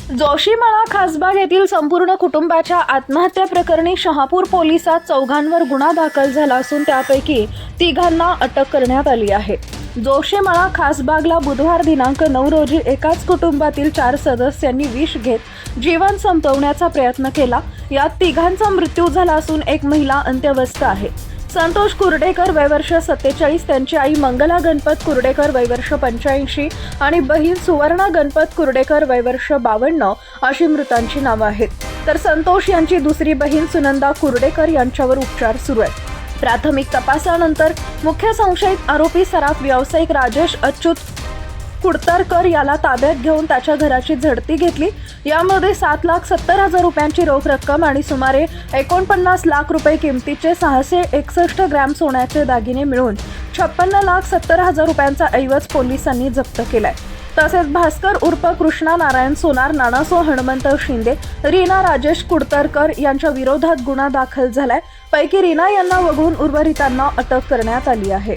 जोशीमळा खासबाग येथील संपूर्ण कुटुंबाच्या आत्महत्या प्रकरणी शहापूर पोलिसात 4 गुन्हा दाखल झाला असून त्यापैकी 3 अटक करण्यात आली आहे। जोशीमळा खासबागला बुधवार दिनांक 9 रोजी एकाच कुटुंबातील 4 सदस्यांनी विष घेत जीवन संपवण्याचा प्रयत्न केला। यात 3 मृत्यू झाला असून एक महिला अंत्यवस्थ आहे। संतोष कुर्डेकर वय वर्ष 47, त्यांची आई मंगला गणपत कुर्डेकर वय वर्ष 85 आणि बहीण सुवर्णा गणपत कुर्डेकर वय वर्ष 52 अशी मृतांची नावं आहेत। तर संतोष यांची दुसरी बहीण सुनंदा कुर्डेकर यांच्यावर उपचार सुरू आहेत। प्राथमिक तपासानंतर मुख्य संशयित आरोपी सराफ व्यावसायिक राजेश अच्युत कुडतरकर याला ताब्यात घेऊन त्याच्या घराची झडती घेतली। यामध्ये 7,70,000 रुपयांची रोख रक्कम आणि सुमारे 49 लाख रुपये किमतीचे 661 ग्रॅम सोन्याचे दागिने मिळून 56,70,000 रुपयांचा ऐवज पोलिसांनी जप्त केलाय। तसेच भास्कर उर्फ कृष्णा नारायण सोनार, नानासो हनुमंत शिंदे, रीना राजेश कुडतरकर यांच्या विरोधात गुन्हा दाखल झालाय। पैकी रीना यांना वगळून उर्वरितांना अटक करण्यात आली आहे।